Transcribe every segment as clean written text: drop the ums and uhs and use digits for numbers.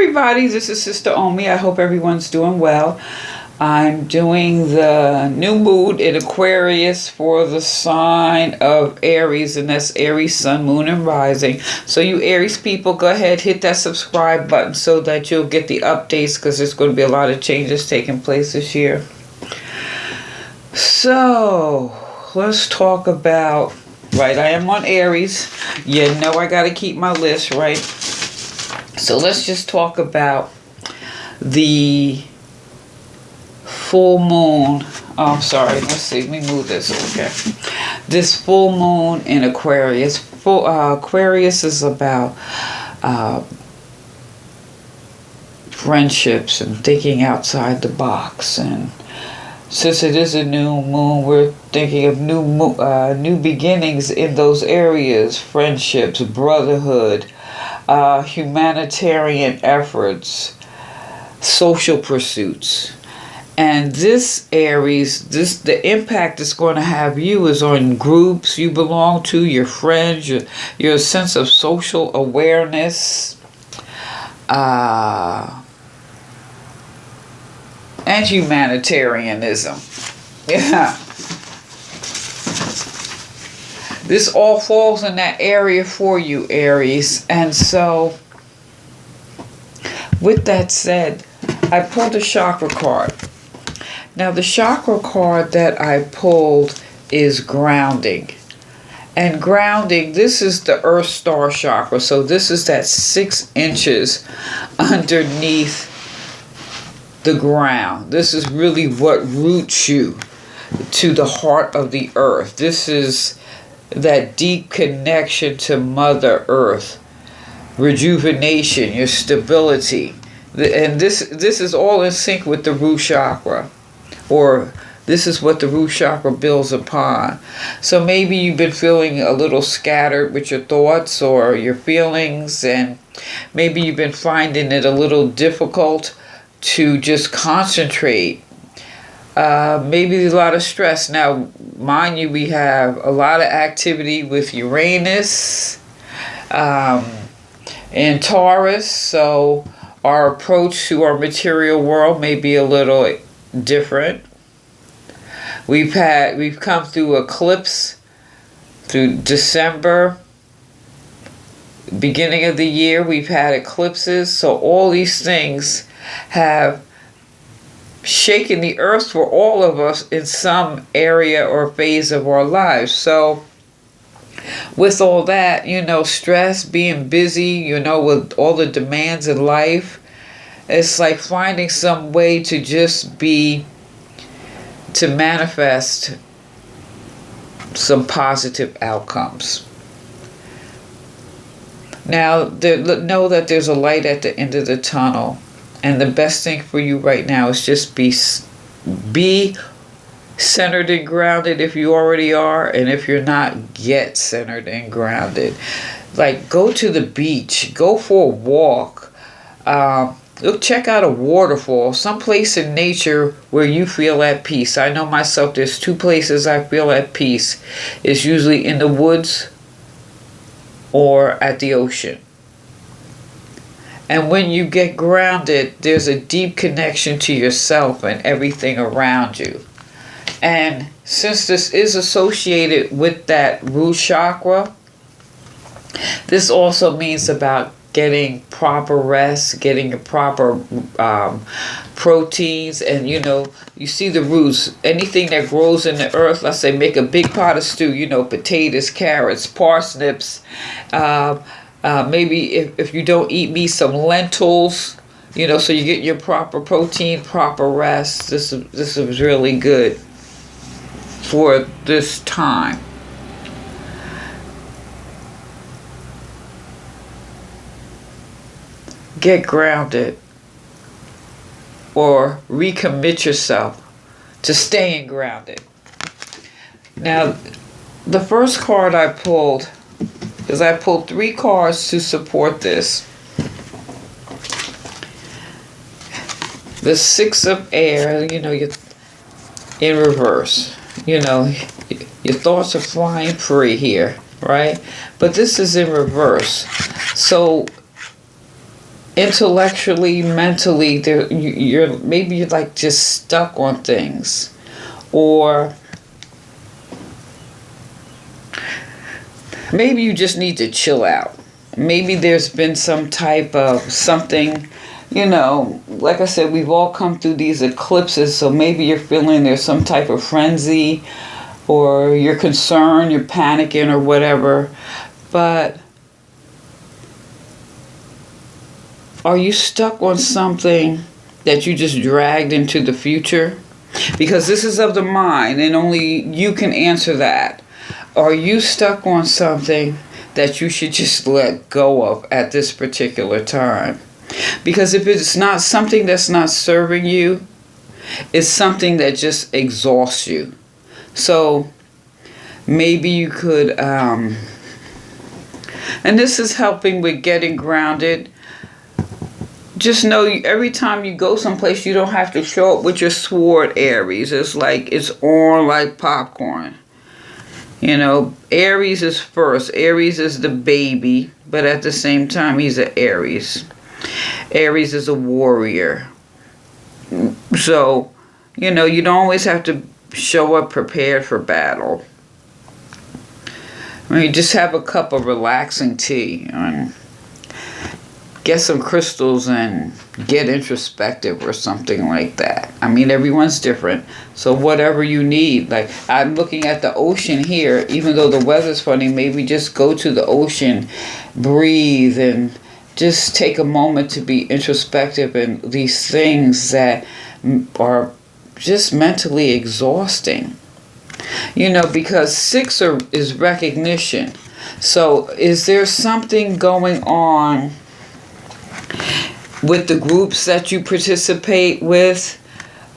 everybody, this is Sister Omi. I hope everyone's doing well. I'm doing the new moon in Aquarius for the sign of Aries, and that's Aries, Sun, Moon, and Rising. So you Aries people, go ahead, hit that subscribe button so that you'll get the updates, because there's going to be a lot of changes taking place this year. So let's talk about, right, I am on Aries. You know I got to keep my list, right? So let's just talk about the full moon. Oh, I'm sorry. Let's see. Let me move this. Okay. This full moon in Aquarius. Aquarius is about friendships and thinking outside the box. And since it is a new moon, we're thinking of new beginnings in those areas: friendships, brotherhood, humanitarian efforts, social pursuits. And this Aries, the impact it's going to have you is on groups you belong to, your friends, your sense of social awareness, and humanitarianism. Yeah. This all falls in that area for you, Aries. And so, with that said, I pulled a chakra card. Now, the chakra card that I pulled is grounding. And grounding, this is the Earth Star chakra. So this is that 6 inches underneath the ground. This is really what roots you to the heart of the earth. This is that deep connection to Mother Earth, rejuvenation, your stability. And this is all in sync with the root chakra, or this is what the root chakra builds upon. So maybe you've been feeling a little scattered with your thoughts or your feelings, and maybe you've been finding it a little difficult to just concentrate. Maybe there's a lot of stress. Now, mind you, we have a lot of activity with Uranus and Taurus, so our approach to our material world may be a little different. We've come through eclipse through December, beginning of the year. We've had eclipses, so all these things have shaken the earth for all of us in some area or phase of our lives. So with all that, stress, being busy, with all the demands in life, it's like finding some way to just to manifest some positive outcomes. Now, know that there's a light at the end of the tunnel. And the best thing for you right now is just be centered and grounded if you already are. And if you're not, get centered and grounded. Like, go to the beach. Go for a walk. Check out a waterfall. Someplace in nature where you feel at peace. I know myself, there's 2 places I feel at peace. It's usually in the woods or at the ocean. And when you get grounded, there's a deep connection to yourself and everything around you. And since this is associated with that root chakra, this also means about getting proper rest, getting your proper proteins. And, you see the roots. Anything that grows in the earth, let's say make a big pot of stew, potatoes, carrots, parsnips, maybe if you don't eat meat, some lentils, so you get your proper protein, proper rest. This is really good for this time. Get grounded or recommit yourself to staying grounded. Now, the first card I pulled, because I pulled 3 cards to support this. The 6 of air, you're in reverse. Your thoughts are flying free here, right? But this is in reverse. So intellectually, mentally, maybe you're like just stuck on things, or maybe you just need to chill out. Maybe there's been some type of something, like I said, we've all come through these eclipses, so maybe you're feeling there's some type of frenzy, or you're concerned, you're panicking or whatever. But are you stuck on something that you just dragged into the future? Because this is of the mind and only you can answer that. Are you stuck on something that you should just let go of at this particular time? Because if it's not something that's not serving you, it's something that just exhausts you. So maybe you could, and this is helping with getting grounded. Just know every time you go someplace, you don't have to show up with your sword, Aries. It's like it's on like popcorn. Aries is first. Aries is the baby, but at the same time, he's an Aries. Aries is a warrior. So, you don't always have to show up prepared for battle. Just have a cup of relaxing tea and get some crystals and get introspective or something like that. Everyone's different. So whatever you need. Like, I'm looking at the ocean here. Even though the weather's funny, maybe just go to the ocean, breathe, and just take a moment to be introspective in these things that are just mentally exhausting. Because 6 is recognition. So is there something going on with the groups that you participate with,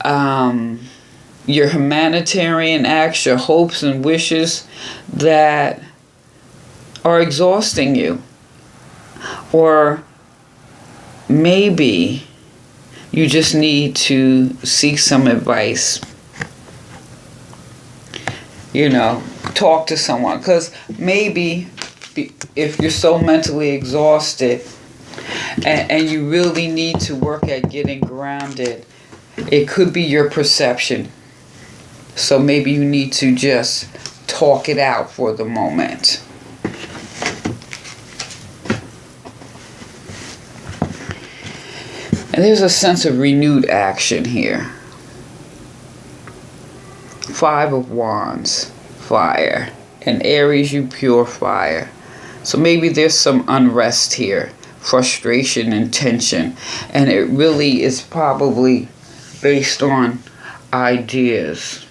your humanitarian acts, your hopes and wishes that are exhausting you? Or maybe you just need to seek some advice. Talk to someone. Because maybe if you're so mentally exhausted, and you really need to work at getting grounded, it could be your perception. So maybe you need to just talk it out for the moment. And there's a sense of renewed action here. 5 of Wands, fire. And Aries, you pure fire. So maybe there's some unrest here. Frustration and tension, and it really is probably based on ideas.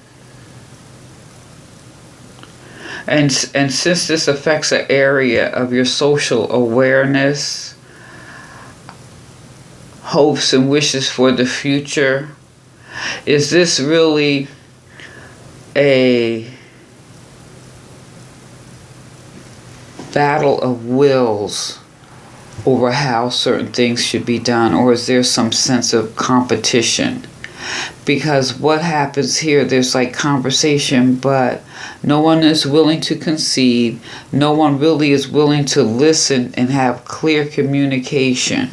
And since this affects an area of your social awareness, hopes and wishes for the future, is this really a battle of wills over how certain things should be done, or is there some sense of competition? Because what happens here, there's like conversation, but no one is willing to concede. No one really is willing to listen and have clear communication.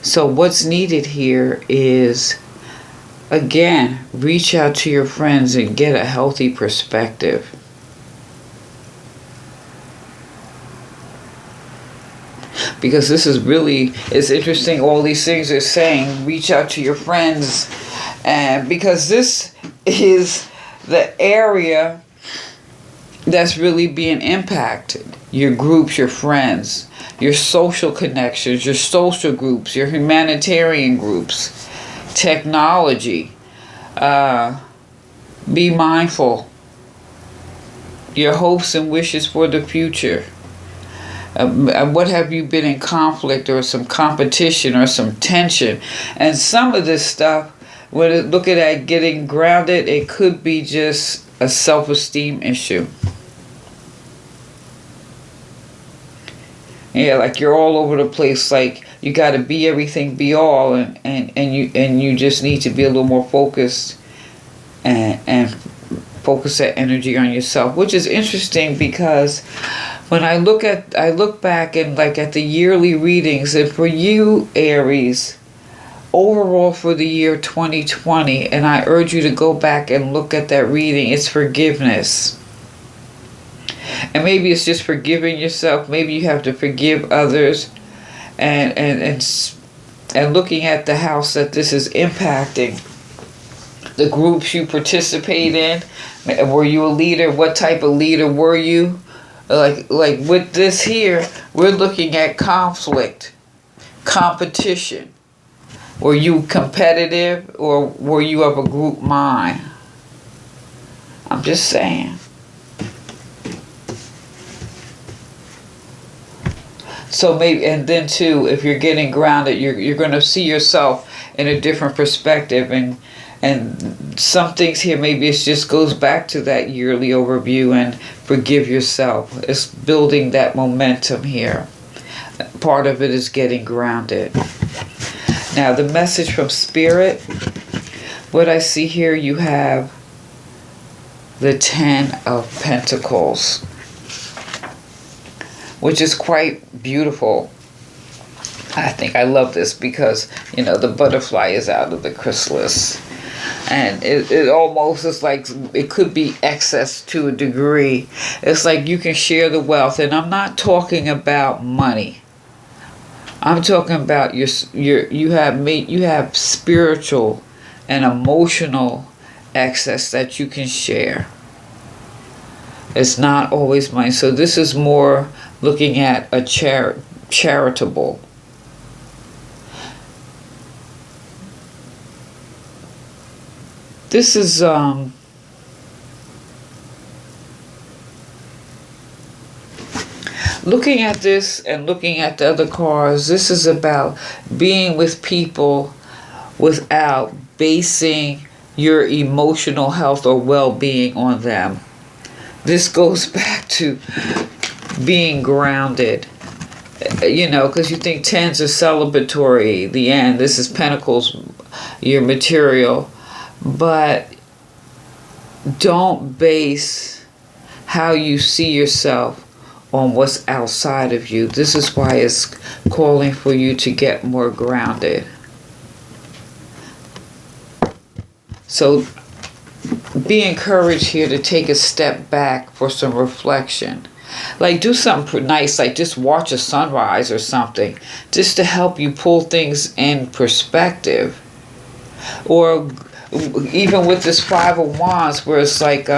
So what's needed here is, again, reach out to your friends and get a healthy perspective. Because this is really, it's interesting, all these things are saying, reach out to your friends. And because this is the area that's really being impacted. Your groups, your friends, your social connections, your social groups, your humanitarian groups, technology. Be mindful. Your hopes and wishes for the future. What have you been in conflict or some competition or some tension? And some of this stuff, when looking at getting grounded, it could be just a self-esteem issue. Yeah, like you're all over the place, like you got to be everything, be all, and you just need to be a little more focused and focus that energy on yourself, which is interesting because when I look back and like at the yearly readings, and for you, Aries, overall for the year 2020, and I urge you to go back and look at that reading, it's forgiveness. And maybe it's just forgiving yourself. Maybe you have to forgive others, and looking at the house that this is impacting, the groups you participate in. Were you a leader? What type of leader were you? Like with this here, we're looking at conflict, competition. Were you competitive, or were you of a group mind? I'm just saying. So maybe, and then too, if you're getting grounded, you're going to see yourself in a different perspective, and some things here, maybe it just goes back to that yearly overview and forgive yourself. It's building that momentum here. Part of it is getting grounded. Now, the message from Spirit, what I see here, you have the 10 of Pentacles, which is quite beautiful. I think I love this because, the butterfly is out of the chrysalis. And it almost is like it could be excess to a degree. It's like you can share the wealth. And I'm not talking about money. I'm talking about you have spiritual and emotional excess that you can share. It's not always money. So this is more looking at a charitable. This is looking at this and looking at the other cards. This is about being with people without basing your emotional health or well-being on them. This goes back to being grounded, because you think tens are celebratory, the end. This is Pentacles, your material. But don't base how you see yourself on what's outside of you. This is why it's calling for you to get more grounded. So be encouraged here to take a step back for some reflection. Like do something nice, like just watch a sunrise or something, just to help you pull things in perspective. Or even with this Five of Wands, where it's like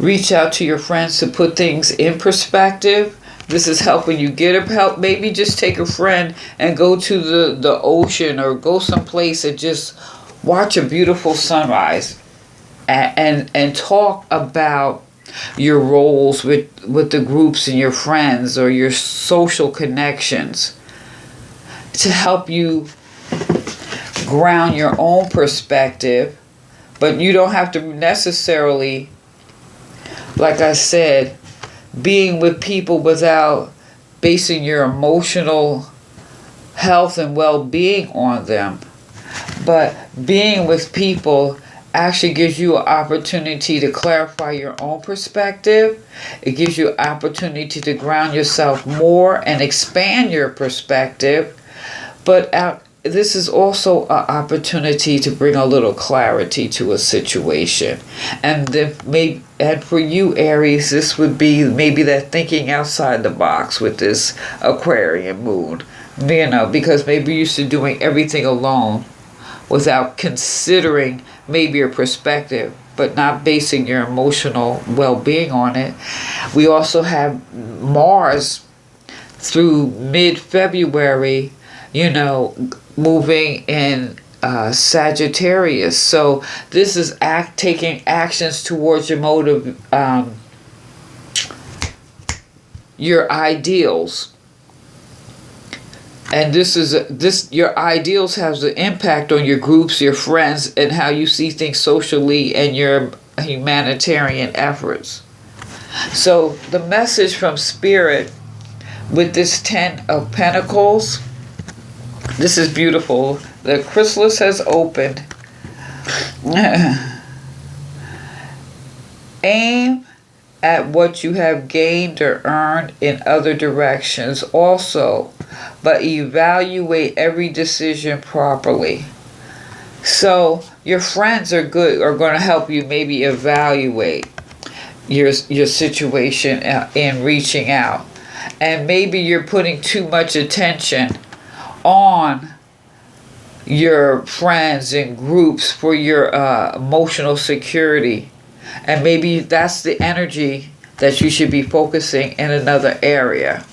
reach out to your friends to put things in perspective. This is helping you get help. Maybe just take a friend and go to the ocean, or go someplace and just watch a beautiful sunrise, and talk about your roles with the groups and your friends or your social connections, to help you ground your own perspective. But you don't have to necessarily, like I said, being with people without basing your emotional health and well-being on them. But being with people actually gives you an opportunity to clarify your own perspective. It gives you an opportunity to ground yourself more and expand your perspective. But this is also an opportunity to bring a little clarity to a situation. And for you, Aries, this would be maybe that thinking outside the box with this Aquarian moon. Because maybe you're used to doing everything alone without considering maybe your perspective, but not basing your emotional well-being on it. We also have Mars through mid-February, moving in Sagittarius. So this is taking actions towards your motive, your ideals. And your ideals has an impact on your groups, your friends, and how you see things socially and your humanitarian efforts. So the message from Spirit with this 10 of Pentacles, this is beautiful. The chrysalis has opened. Aim at what you have gained or earned in other directions also, but evaluate every decision properly. So your friends are going to help you maybe evaluate your situation in reaching out. And maybe you're putting too much attention on your friends and groups for your emotional security. And maybe that's the energy that you should be focusing in another area.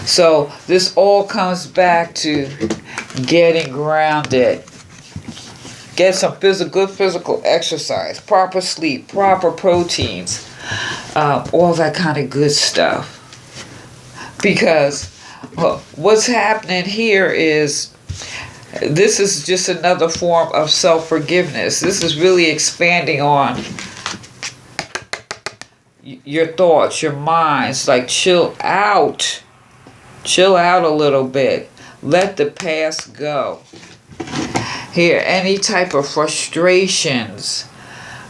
So this all comes back to getting grounded. Get some good physical exercise, proper sleep, proper proteins, all that kind of good stuff. Because what's happening here is this is just another form of self-forgiveness. This is really expanding on your thoughts, your minds. Like chill out a little bit. Let the past go. Here, any type of frustrations,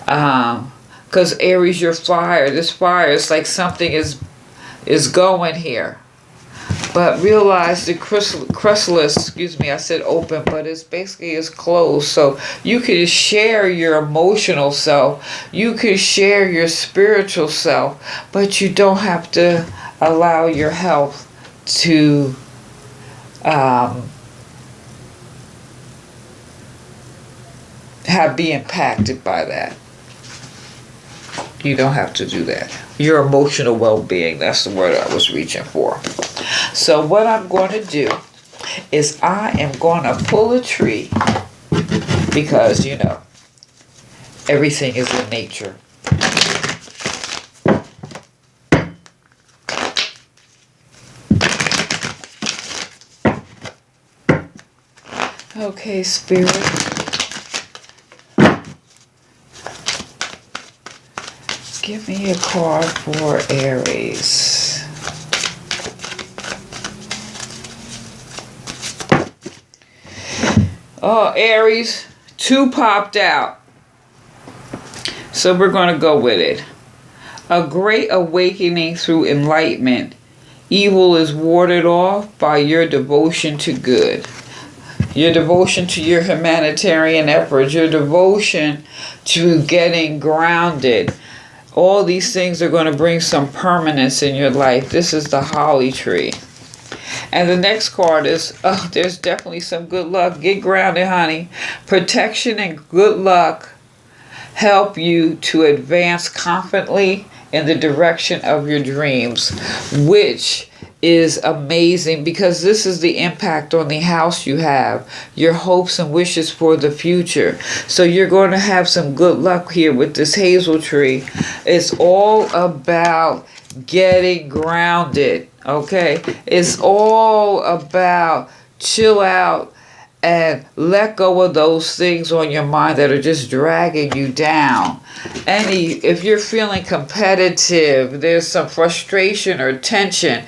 because Aries, you're fire. This fire is like something is going here. But realize the chrysalis, I said open, but it's basically is closed. So you can share your emotional self, you can share your spiritual self, but you don't have to allow your health to be impacted by that. You don't have to do that. Your emotional well-being, that's the word I was reaching for. So what I'm going to do is I am going to pull a tree because, everything is in nature. Okay, Spirit. Give me a card for Aries. Oh, Aries, 2 popped out. So we're going to go with it. A great awakening through enlightenment. Evil is warded off by your devotion to good. Your devotion to your humanitarian efforts. Your devotion to getting grounded. All these things are going to bring some permanence in your life. This is the holly tree. And the next card is, there's definitely some good luck. Get grounded, honey. Protection and good luck help you to advance confidently in the direction of your dreams, which is amazing because this is the impact on the house you have, your hopes and wishes for the future. So you're going to have some good luck here with this hazel tree. It's all about getting grounded, okay? It's all about chill out and let go of those things on your mind that are just dragging you down. If you're feeling competitive, there's some frustration or tension,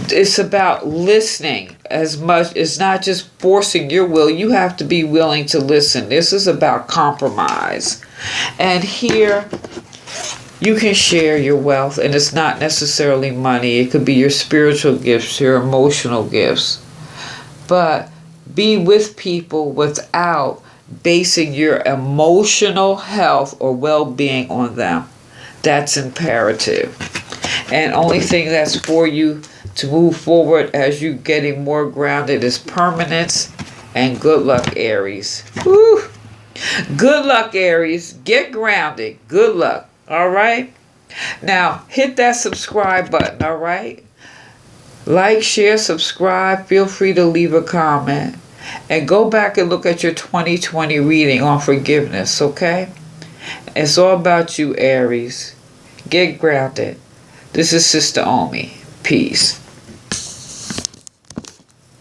it's about listening as much. It's not just forcing your will. You have to be willing to listen. This is about compromise. And here, you can share your wealth, and it's not necessarily money. It could be your spiritual gifts, your emotional gifts. But be with people without basing your emotional health or well-being on them. That's imperative. And only thing that's for you to move forward as you getting more grounded is permanence and good luck, Aries. Woo! Good luck, Aries. Get grounded. Good luck. All right? Now, hit that subscribe button, all right? Like, share, subscribe. Feel free to leave a comment. And go back and look at your 2020 reading on forgiveness, okay? It's all about you, Aries. Get grounded. This is Sister Omi. Peace.